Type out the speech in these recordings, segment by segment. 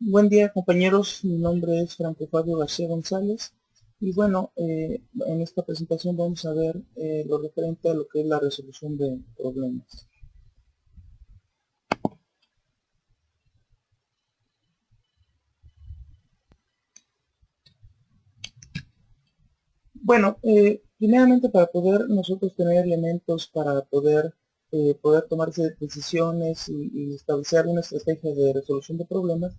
Buen día, compañeros, mi nombre es Franco Fabio García González y bueno, en esta presentación vamos a ver lo referente a lo que es la resolución de problemas. Bueno, primeramente para poder nosotros tener elementos para poder tomar decisiones y establecer una estrategia de resolución de problemas,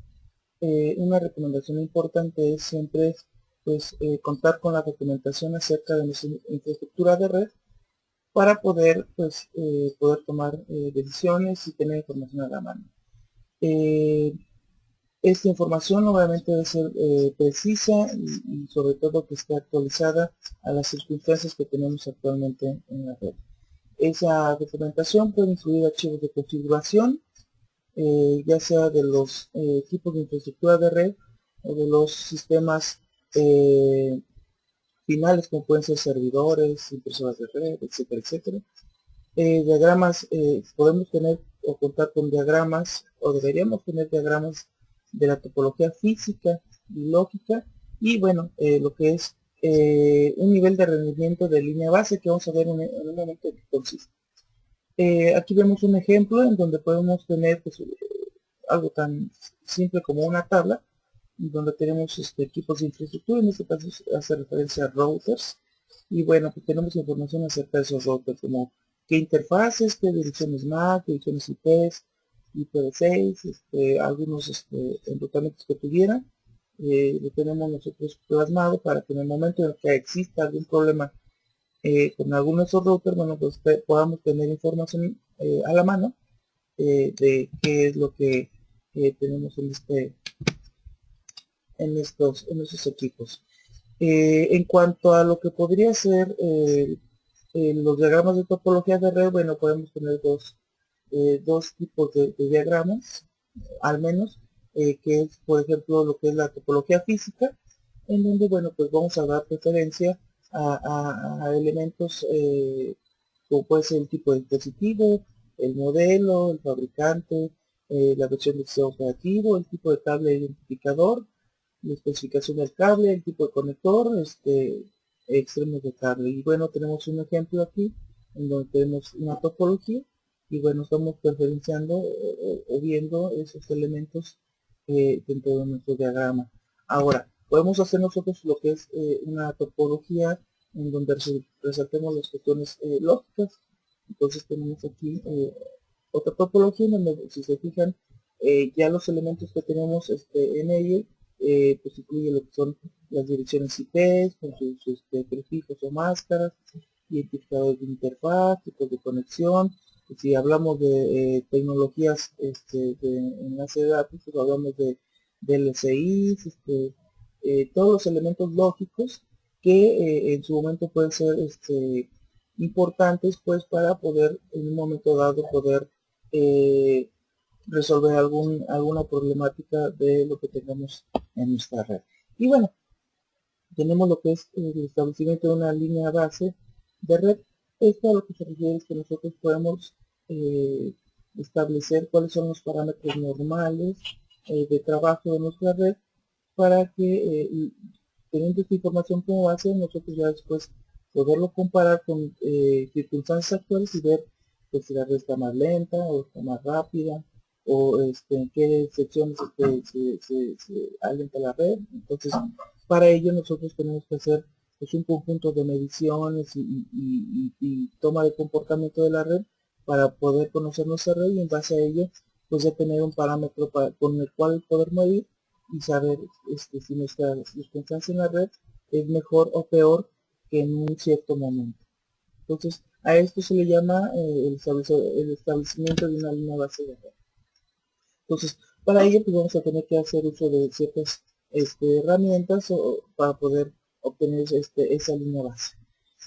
una recomendación importante es siempre pues, contar con la documentación acerca de nuestra infraestructura de red para poder, pues, poder tomar decisiones y tener información a la mano. Eh, Esta información obviamente debe ser precisa y sobre todo que esté actualizada a las circunstancias que tenemos actualmente en la red. Esa documentación puede incluir archivos de configuración, ya sea de los equipos de infraestructura de red o de los sistemas finales como pueden ser servidores, impresoras de red, etcétera, etcétera. Diagramas, podemos tener o contar con diagramas o deberíamos tener diagramas de la topología física y lógica y bueno, lo que es un nivel de rendimiento de línea base que vamos a ver en un momento en que consiste. Aquí vemos un ejemplo en donde podemos tener pues, algo tan simple como una tabla donde tenemos equipos de infraestructura, en este caso hace referencia a routers, y bueno, pues tenemos información acerca de esos routers, como qué interfaces, qué direcciones MAC, direcciones IPs, IPv6, algunos enrutamientos que tuvieran, lo tenemos nosotros plasmado para que en el momento en que exista algún problema con alguno de esos routers, bueno, pues podamos tener información a la mano de qué es lo que tenemos en estos equipos. En cuanto a lo que podría ser los diagramas de topología de red, bueno, podemos tener dos tipos de diagramas, al menos, que es, por ejemplo, lo que es la topología física, en donde, bueno, pues vamos a dar preferencia a elementos como puede ser el tipo de dispositivo, el modelo, el fabricante, la versión del sistema operativo, el tipo de cable identificador, la especificación del cable, el tipo de conector, extremos de cable. Y bueno, tenemos un ejemplo aquí en donde tenemos una topología y bueno, estamos preferenciando o viendo esos elementos dentro de nuestro diagrama. Ahora, podemos hacer nosotros lo que es una topología en donde resaltemos las cuestiones lógicas. Entonces tenemos aquí otra topología en donde, si se fijan, ya los elementos que tenemos en ella pues incluye lo que son las direcciones IPs con sus prefijos o máscaras, identificadores de interfaz, tipos de conexión. Si hablamos de tecnologías de enlace de datos, pues hablamos de LCIs, todos los elementos lógicos que en su momento pueden ser importantes pues para poder en un momento dado poder eh, resolver alguna problemática de lo que tengamos en nuestra red. Y bueno, tenemos lo que es el establecimiento de una línea base de red. Esto a lo que se refiere es que nosotros podemos eh, establecer cuáles son los parámetros normales de trabajo de nuestra red para que teniendo esta información como base, nosotros ya después poderlo comparar con circunstancias actuales y ver pues, si la red está más lenta o está más rápida o en qué secciones se alenta la red. Entonces, para ello nosotros tenemos que hacer pues, un conjunto de mediciones y toma de comportamiento de la red para poder conocer nuestra red y en base a ello pues ya tener un parámetro con el cual poder medir y saber si nuestra circunstancia en la red es mejor o peor que en un cierto momento. Entonces, a esto se le llama el establecimiento de una línea base de red. Entonces, para ello pues vamos a tener que hacer uso de ciertas herramientas para poder obtener esa línea base.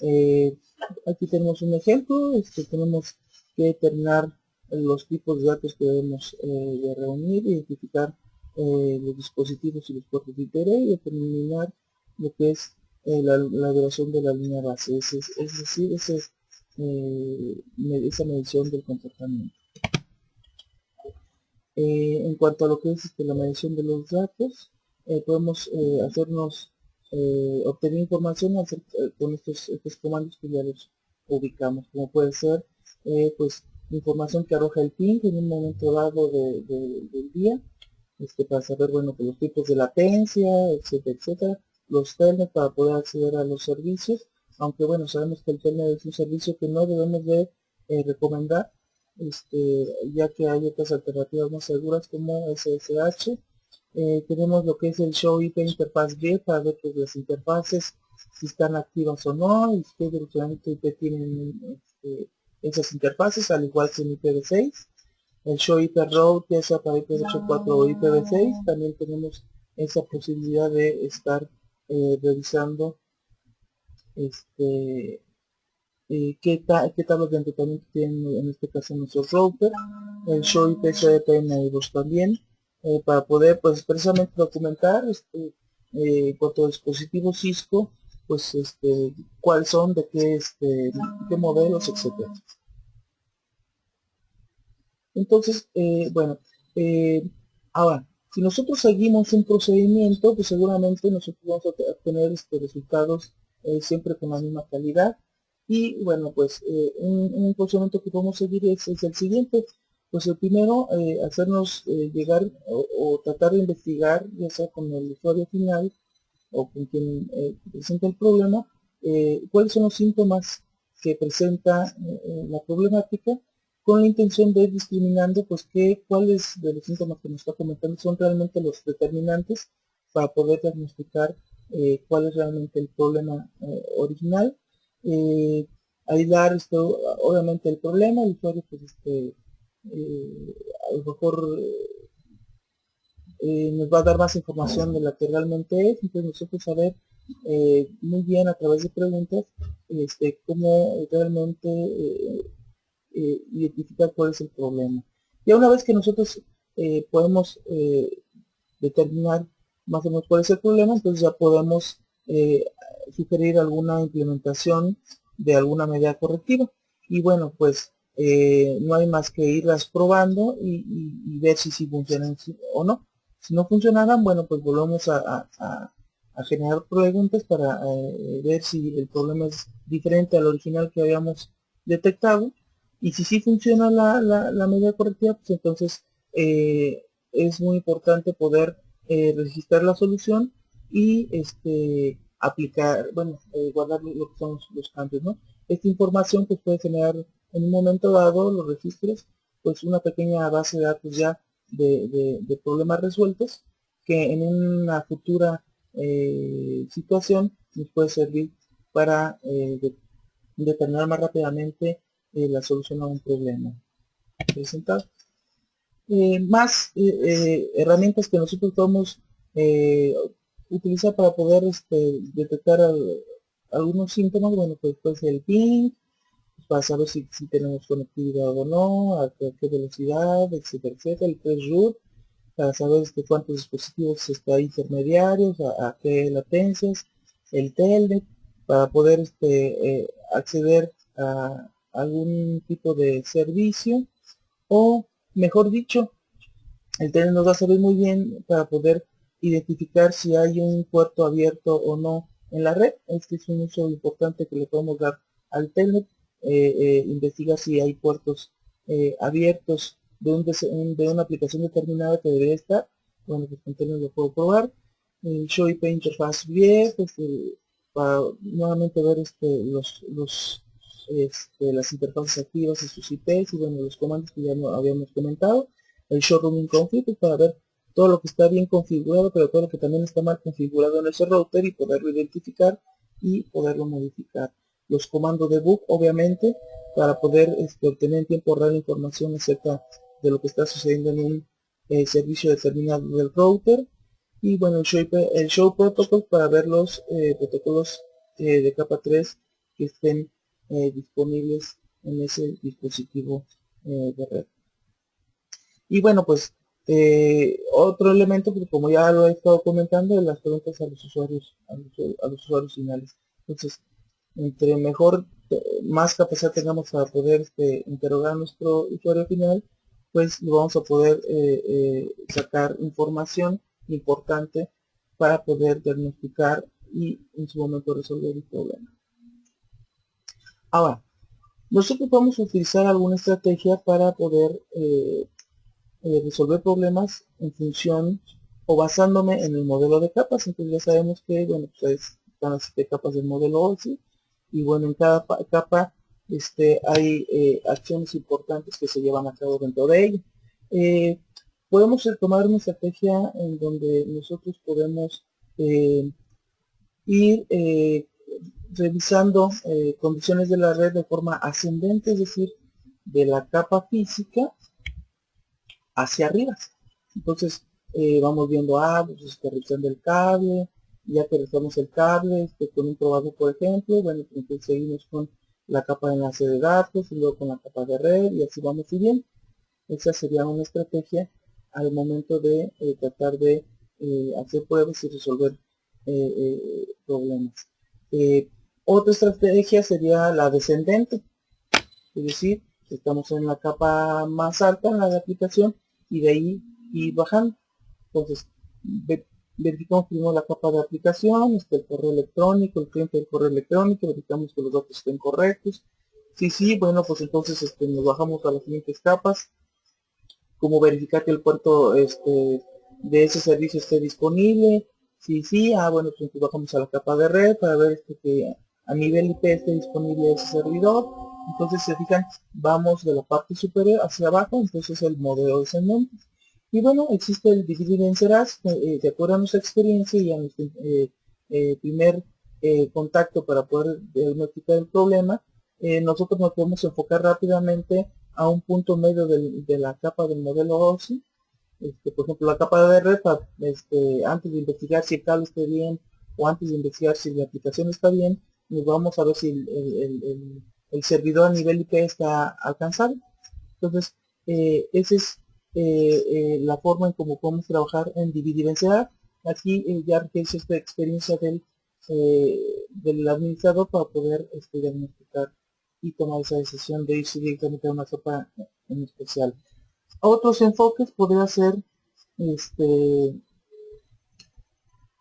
Eh, Aquí tenemos un ejemplo, tenemos que determinar los tipos de datos que debemos de reunir, identificar los dispositivos y los puertos de interés y determinar lo que es la duración de la línea base, es decir, esa medición del comportamiento. En cuanto a lo que es la medición de los datos, podemos obtener información con estos comandos que ya los ubicamos, como puede ser pues información que arroja el ping en un momento dado del día, para saber, bueno, pues, los tipos de latencia, etcétera, etcétera, los telnet para poder acceder a los servicios, aunque bueno, sabemos que el telnet es un servicio que no debemos de recomendar, ya que hay otras alternativas más seguras como SSH. Tenemos lo que es el Show IP Interface Grid para ver pues, las interfaces, si están activas o no, y qué direccionamiento IP tienen esas interfaces, al igual que en IPv6. El Show IP Route, ya sea para IPv4 o IPv6, también tenemos esa posibilidad de estar revisando qué tablas de enrutamiento tienen en este caso nuestros routers. El Show IP CDP Neighbors también, para poder pues precisamente documentar en cuanto a dispositivos Cisco, pues cuáles son, de qué modelos, etcétera. Entonces, bueno, ahora, si nosotros seguimos un procedimiento, pues seguramente nosotros vamos a obtener resultados siempre con la misma calidad. Y bueno, pues un procedimiento que podemos seguir es el siguiente. Pues el primero, hacernos llegar o tratar de investigar, ya sea con el usuario final o con quien presenta el problema, cuáles son los síntomas que presenta la problemática, con la intención de ir discriminando pues cuáles de los síntomas que nos está comentando son realmente los determinantes para poder diagnosticar cuál es realmente el problema original, aislar obviamente el problema. El usuario pues a lo mejor nos va a dar más información de la que realmente es, entonces nosotros saber muy bien a través de preguntas cómo realmente identificar cuál es el problema. Ya una vez que nosotros podemos determinar más o menos cuál es el problema, entonces ya podemos sugerir alguna implementación de alguna medida correctiva. Y bueno, pues no hay más que irlas probando y ver si funcionan o no. Si no funcionaran, bueno, pues volvemos a generar preguntas para ver si el problema es diferente al original que habíamos detectado. Y si sí funciona la medida correctiva, pues entonces es muy importante poder registrar la solución y aplicar, bueno, guardar lo que son los cambios, ¿no? Esta información pues puede generar en un momento dado los registros, pues una pequeña base de datos ya de problemas resueltos, que en una futura situación nos puede servir para determinar más rápidamente la solución a un problema presentado. Más herramientas que nosotros podemos utilizar para poder detectar algunos síntomas, bueno, pues puede ser el ping, para saber si tenemos conectividad o no, a qué velocidad, etcétera, etcétera. El trace root, para saber cuántos dispositivos intermediarios, a qué latencias. El telnet, para poder acceder a algún tipo de servicio, o mejor dicho, el telnet nos va a servir muy bien para poder identificar si hay un puerto abierto o no en la red. Este es un uso importante que le podemos dar al telnet. Investigar si hay puertos abiertos de una aplicación determinada que debería estar. Bueno, pues con telnet lo puedo probar. El Show IP Interface View, pues, para nuevamente ver las interfaces activas y sus IPs y bueno, los comandos que ya habíamos comentado. El Show Roaming Config, pues, para ver todo lo que está bien configurado, pero todo lo que también está mal configurado en ese router y poderlo identificar y poderlo modificar. Los comandos debug, obviamente, para poder obtener en tiempo real información acerca de lo que está sucediendo en un servicio determinado del router. Y bueno, el show protocol para ver los protocolos de capa 3 que estén disponibles en ese dispositivo de red. Y bueno, pues otro elemento, porque como ya lo he estado comentando, las preguntas a los usuarios, a los usuarios finales. Entonces, entre mejor, más capacidad tengamos para poder interrogar a nuestro usuario final, pues vamos a poder sacar información importante para poder diagnosticar y en su momento resolver el problema. Ahora, nosotros vamos a utilizar alguna estrategia para poder resolver problemas en función o basándome en el modelo de capas. Entonces ya sabemos que, bueno, pues están las 7 capas del modelo OSI, y bueno, en cada capa hay acciones importantes que se llevan a cabo dentro de ella. Podemos tomar una estrategia en donde nosotros podemos ir revisando condiciones de la red de forma ascendente, es decir, de la capa física hacia arriba. Entonces vamos viendo, pues revisando el cable, ya que revisamos el cable con un probador, por ejemplo, bueno, entonces seguimos con la capa de enlace de datos y luego con la capa de red, y así vamos siguiendo. Esa sería una estrategia al momento de tratar de hacer pruebas y resolver problemas. Otra estrategia sería la descendente, es decir, estamos en la capa más alta en la de aplicación y de ahí ir bajando. Entonces, verificamos primero la capa de aplicación, el correo electrónico, el cliente del correo electrónico, verificamos que los datos estén correctos. Sí, bueno, pues entonces nos bajamos a las siguientes capas, como verificar que el puerto de ese servicio esté disponible. Sí, bueno, pues bajamos a la capa de red para ver que a nivel IP esté disponible ese servidor. Entonces, si se fijan, vamos de la parte superior hacia abajo, entonces el modelo descendente. Y bueno, existe el dividir y vencerás, de acuerdo a nuestra experiencia y a nuestro primer contacto para poder diagnosticar el problema. Nosotros nos podemos enfocar rápidamente a un punto medio de la capa del modelo OSI. Por ejemplo, la capa de red, antes de investigar si el cable está bien o antes de investigar si la aplicación está bien, nos vamos a ver si el servidor a nivel IP está alcanzado. Entonces, esa es la forma en cómo podemos trabajar en dividir y vencer. Aquí ya requiere esta experiencia del administrador para poder diagnosticar y tomar esa decisión de irse directamente a una capa en especial. Otros enfoques podría ser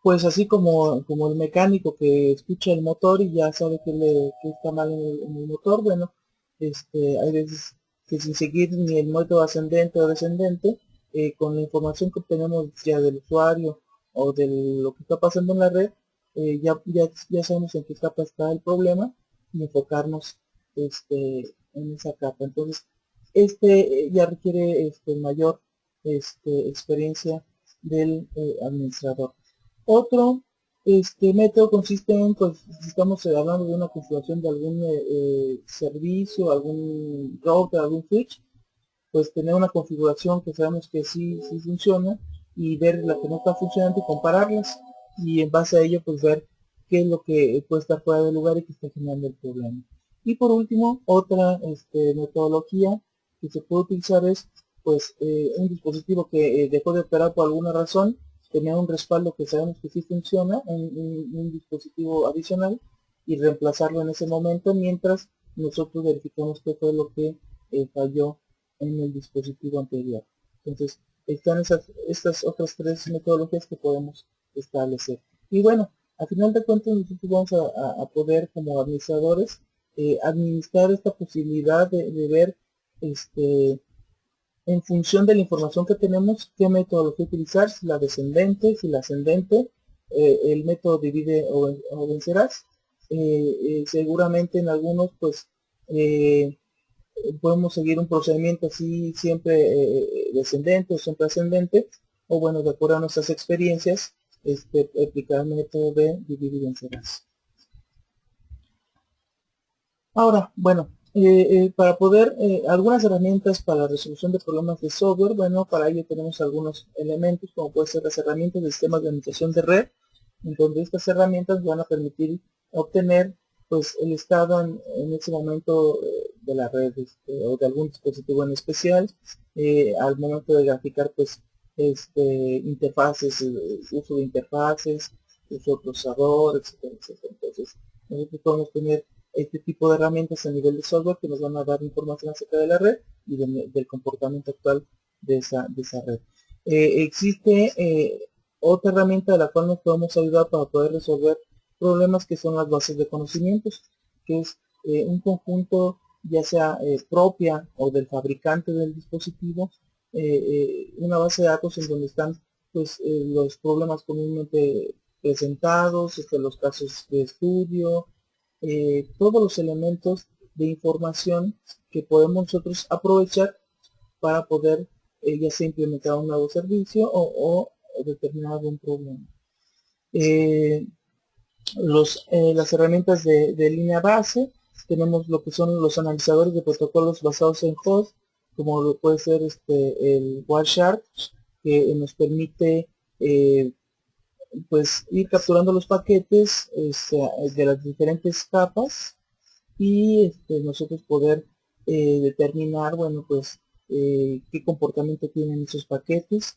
pues así como el mecánico que escucha el motor y ya sabe que está mal en el motor. Bueno, hay veces que sin seguir ni el método ascendente o descendente, con la información que obtenemos ya del usuario o de lo que está pasando en la red, ya sabemos en qué capa está el problema y enfocarnos en esa capa. Entonces, ya requiere mayor experiencia del administrador. Otro método consiste en, pues, si estamos hablando de una configuración de algún servicio, algún router, algún switch, pues tener una configuración que sabemos que sí funciona y ver la que no está funcionando y compararlas, y en base a ello pues ver qué es lo que puede estar fuera de lugar y que está generando el problema. Y por último, otra metodología que se puede utilizar es pues un dispositivo que dejó de operar por alguna razón, tenía un respaldo que sabemos que sí funciona, un dispositivo adicional, y reemplazarlo en ese momento mientras nosotros verificamos qué fue lo que falló en el dispositivo anterior. Entonces, están estas otras 3 metodologías que podemos establecer. Y bueno, a final de cuentas nosotros vamos a poder, como administradores, administrar esta posibilidad de ver en función de la información que tenemos qué metodología utilizar, si la descendente, si la ascendente, el método divide o vencerás. Seguramente en algunos pues podemos seguir un procedimiento así siempre descendente o siempre ascendente, o bueno, de acuerdo a nuestras experiencias, aplicar el método de dividir y vencerás. Ahora, bueno, para poder, algunas herramientas para la resolución de problemas de software. Bueno, para ello tenemos algunos elementos, como puede ser las herramientas de sistemas de administración de red, en donde estas herramientas van a permitir obtener pues el estado en ese momento de la red o de algún dispositivo en especial, al momento de graficar pues interfaces, uso de interfaces, uso de procesador, etcétera. Entonces nosotros podemos tener este tipo de herramientas a nivel de software que nos van a dar información acerca de la red y del comportamiento actual de esa red. Existe otra herramienta de la cual nos podemos ayudar para poder resolver problemas, que son las bases de conocimientos, que es un conjunto ya sea propia o del fabricante del dispositivo, una base de datos en donde están pues los problemas comúnmente presentados, los casos de estudio, todos los elementos de información que podemos nosotros aprovechar para poder ya sea implementar un nuevo servicio o determinar algún problema. Las herramientas de línea base, tenemos lo que son los analizadores de protocolos basados en host, como lo puede ser el Wireshark, que nos permite pues ir capturando los paquetes de las diferentes capas y nosotros poder determinar, bueno, pues qué comportamiento tienen esos paquetes,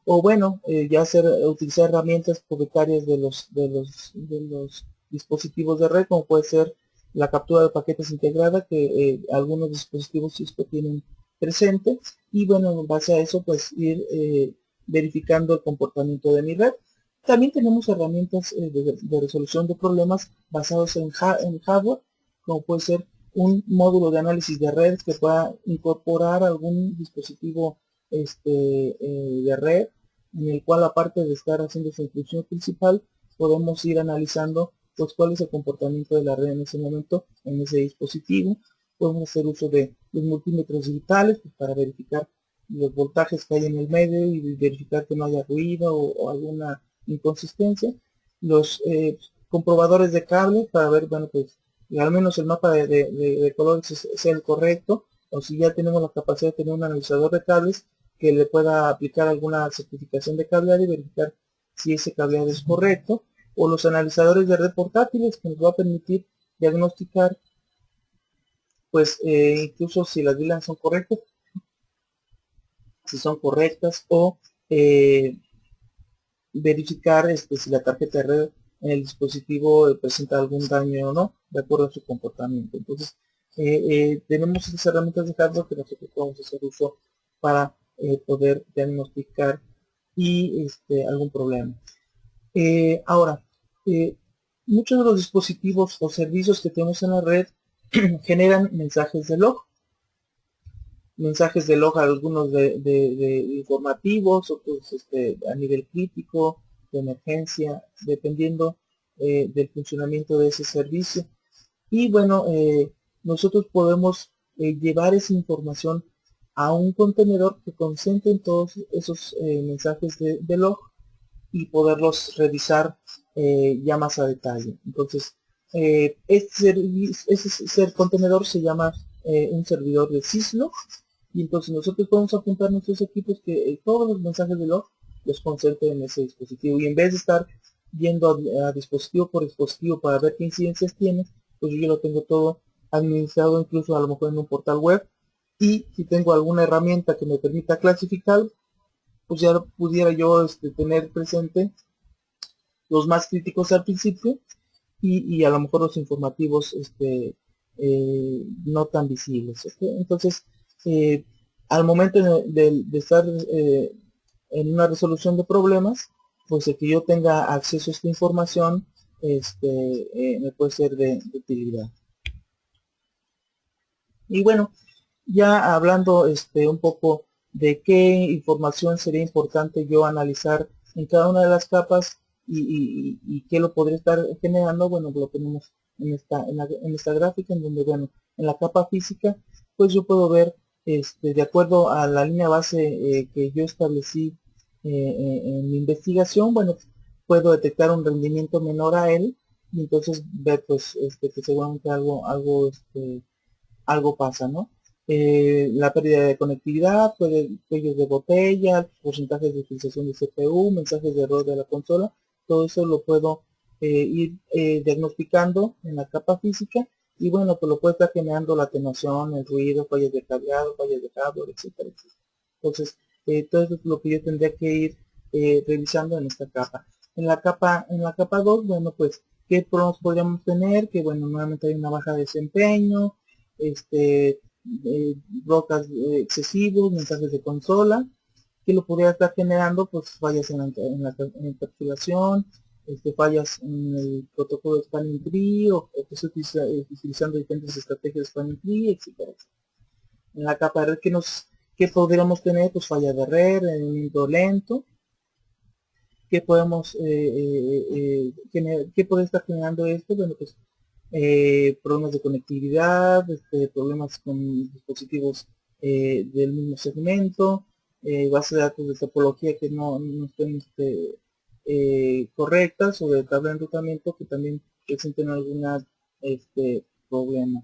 o bueno, ya utilizar herramientas propietarias de los dispositivos de red, como puede ser la captura de paquetes integrada, que algunos dispositivos Cisco tienen presente, y bueno, en base a eso pues ir verificando el comportamiento de mi red. También tenemos herramientas de resolución de problemas basados en hardware, como puede ser un módulo de análisis de red que pueda incorporar algún dispositivo de red, en el cual, aparte de estar haciendo su función principal, podemos ir analizando pues cuál es el comportamiento de la red en ese momento en ese dispositivo. Podemos hacer uso de los multímetros digitales pues, para verificar los voltajes que hay en el medio y verificar que no haya ruido o alguna inconsistencia. Los comprobadores de cable para ver, bueno, pues al menos el mapa de colores sea el correcto, o si ya tenemos la capacidad de tener un analizador de cables que le pueda aplicar alguna certificación de cableado y verificar si ese cableado es correcto, o los analizadores de red portátiles que nos va a permitir diagnosticar pues incluso si las VLANs son correctas, si son correctas, o verificar si la tarjeta de red en el dispositivo presenta algún daño o no, de acuerdo a su comportamiento. Entonces, tenemos esas herramientas de hardware que nosotros podemos hacer uso para poder diagnosticar y algún problema. Ahora, muchos de los dispositivos o servicios que tenemos en la red generan mensajes de log. Algunos de informativos, otros a nivel crítico, de emergencia, dependiendo del funcionamiento de ese servicio. Y bueno, nosotros podemos llevar esa información a un contenedor que concentre en todos esos mensajes de log y poderlos revisar ya más a detalle. Entonces, ese contenedor se llama un servidor de syslog, y entonces nosotros podemos apuntar nuestros equipos que todos los mensajes de log los concentren en ese dispositivo, y en vez de estar yendo a dispositivo por dispositivo para ver qué incidencias tiene, pues yo lo tengo todo administrado, incluso a lo mejor en un portal web, y si tengo alguna herramienta que me permita clasificar, pues ya pudiera yo tener presente los más críticos al principio y a lo mejor los informativos no tan visibles, ¿okay? Entonces, al momento de estar en una resolución de problemas, pues el que yo tenga acceso a esta información me puede ser de utilidad. Y bueno, ya hablando un poco de qué información sería importante yo analizar en cada una de las capas y qué lo podría estar generando, bueno, lo tenemos en esta gráfica, en donde, bueno, en la capa física, pues yo puedo ver, de acuerdo a la línea base que yo establecí en mi investigación, bueno, puedo detectar un rendimiento menor a él, y entonces ver, pues, que seguramente algo pasa, ¿no? La pérdida de conectividad, cuellos de botella, porcentajes de utilización de CPU, mensajes de error de la consola, todo eso lo puedo ir diagnosticando en la capa física, y bueno, pues lo puede estar generando la atenuación, el ruido, fallas de cableado, fallas de hardware, etcétera, etcétera. Entonces, todo eso es lo que yo tendría que ir revisando en esta capa. En la capa 2, bueno, pues ¿Qué problemas podríamos tener? Que bueno, nuevamente hay una baja de desempeño, brocas excesivos, mensajes de consola, que lo podría estar generando pues fallas en la encapsulación, fallas en el protocolo de spanning tree o que se utiliza utilizando diferentes estrategias de spanning tree, etcétera. En la capa de red que podríamos tener, pues falla de red, rendimiento lento, que podemos ¿qué puede estar generando esto? Bueno, pues problemas de conectividad, problemas con dispositivos del mismo segmento, base de datos de topología que no estén correctas o de tabla de enrutamiento que también presenten alguna problema.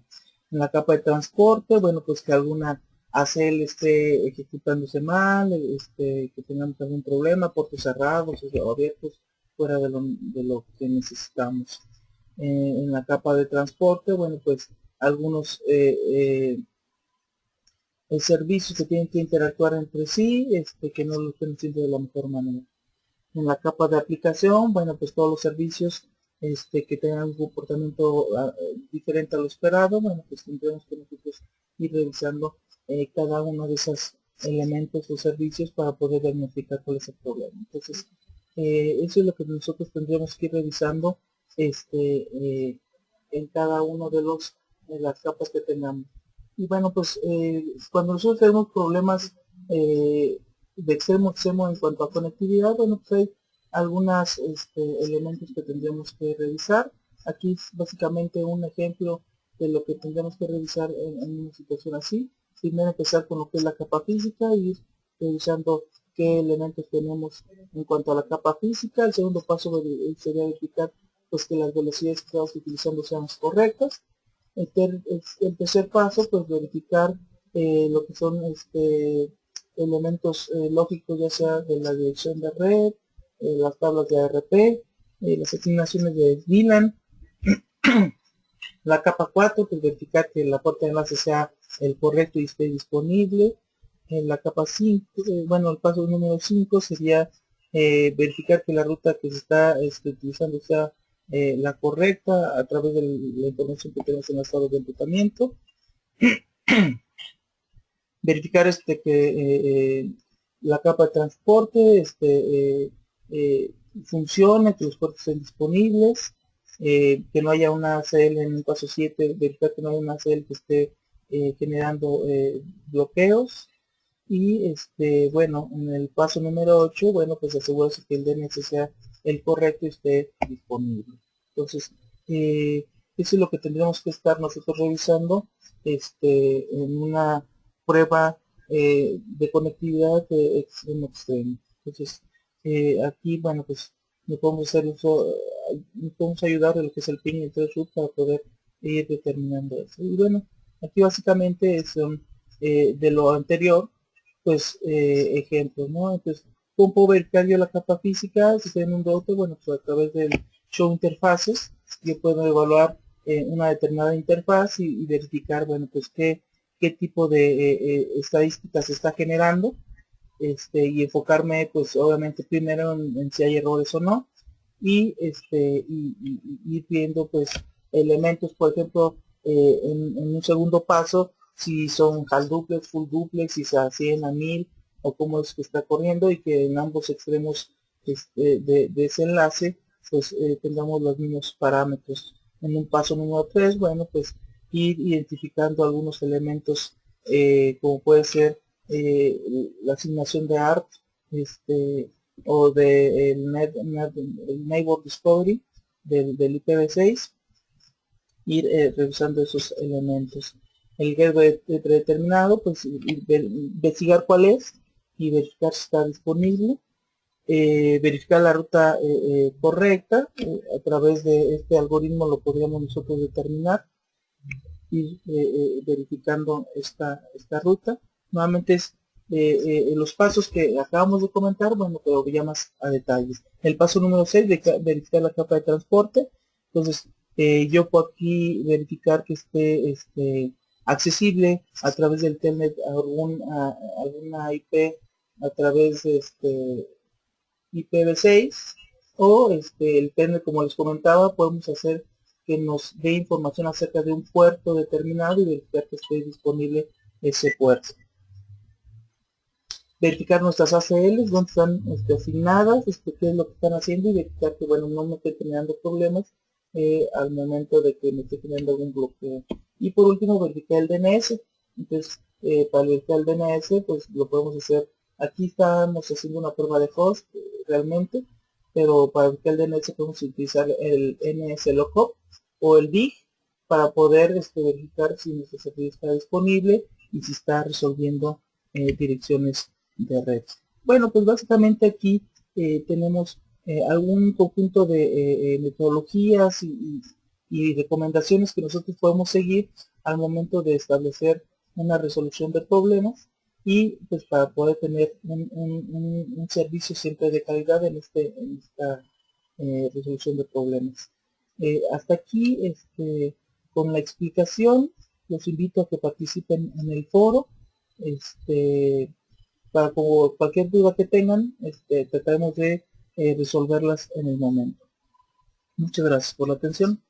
En la capa de transporte, bueno, pues que alguna ACL esté ejecutándose mal, que tengamos algún problema, puertos cerrados o abiertos fuera de lo que necesitamos. En la capa de transporte, bueno, pues algunos servicios que tienen que interactuar entre sí, que no lo estén haciendo de la mejor manera. En la capa de aplicación, bueno, pues todos los servicios que tengan un comportamiento diferente a lo esperado, bueno, pues tendremos que nosotros ir revisando cada uno de esos elementos o servicios para poder diagnosticar cuál es el problema. Entonces, eso es lo que nosotros tendríamos que ir revisando en cada uno de las capas que tengamos. Y bueno, pues cuando nosotros tenemos problemas de extremo a extremo en cuanto a conectividad, bueno, pues hay algunos elementos que tendremos que revisar. Aquí es básicamente un ejemplo de lo que tendremos que revisar en una situación así. Primero empezar con lo que es la capa física y ir revisando qué elementos tenemos en cuanto a la capa física. El segundo paso sería verificar pues que las velocidades que estamos utilizando sean las correctas. El tercer paso, pues verificar lo que son elementos lógicos, ya sea de la dirección de red, las tablas de ARP, las asignaciones de VLAN. La capa 4, pues verificar que la puerta de enlace sea el correcto y esté disponible. En la capa 5, bueno, el paso número 5 sería verificar que la ruta que se está utilizando sea la correcta a través de la información que tenemos en las tablas de enrutamiento. Verificar que la capa de transporte funcione, que los puertos estén disponibles, que no haya una ACL en el paso 7, verificar que no haya una ACL que esté generando bloqueos. Y bueno, en el paso número 8, bueno, pues asegurarse que el DNS sea el correcto y esté disponible. Entonces, eso es lo que tendríamos que estar nosotros revisando en una prueba de conectividad de extremo a extremo. Entonces, aquí, bueno, pues nos podemos hacer uso, nos podemos ayudar de lo que es el ping y el threshold para poder ir determinando eso. Y bueno, aquí básicamente son de lo anterior, pues ejemplos, ¿no? Entonces, ¿cómo puedo verificar yo la capa física? Si estoy en un router, bueno, pues a través del show interfaces, yo puedo evaluar una determinada interfaz y verificar, bueno, pues qué tipo de estadísticas se está generando, y enfocarme, pues obviamente primero en si hay errores o no, y ir viendo, pues, elementos, por ejemplo, en un segundo paso, si son half duplex, full duplex, si se a 100, a 1000, o cómo es que está corriendo, y que en ambos extremos de ese enlace, pues tengamos los mismos parámetros. En un paso número 3, bueno, pues ir identificando algunos elementos, como puede ser la asignación de ARP, o de el Neighbor Discovery del IPv6, ir revisando esos elementos. El gateway predeterminado, pues investigar cuál es y verificar si está disponible. Verificar la ruta correcta, a través de este algoritmo lo podríamos nosotros determinar, ir verificando esta ruta. Nuevamente es los pasos que acabamos de comentar, bueno, pero ya más a detalle. El paso número 6, verificar la capa de transporte. Entonces, yo puedo aquí verificar que esté accesible a través del telnet a alguna IP a través de IPv6, o depende, como les comentaba, podemos hacer que nos dé información acerca de un puerto determinado y verificar que esté disponible ese puerto. Verificar nuestras ACLs, dónde están asignadas, qué es lo que están haciendo, y verificar que, bueno, no me esté generando problemas al momento de que me esté generando algún bloqueo. Y por último, verificar el DNS. Entonces, para verificar el DNS, pues lo podemos hacer. Aquí estamos haciendo una prueba de host realmente, pero para verificar el DNS podemos utilizar el NS-Lookup o el DIG para poder verificar si nuestro servicio está disponible y si está resolviendo direcciones de red. Bueno, pues básicamente aquí tenemos algún conjunto de metodologías y recomendaciones que nosotros podemos seguir al momento de establecer una resolución de problemas, y pues para poder tener un servicio siempre de calidad en esta resolución de problemas. Hasta aquí con la explicación. Los invito a que participen en el foro. Para cualquier duda que tengan, trataremos de resolverlas en el momento. Muchas gracias por la atención.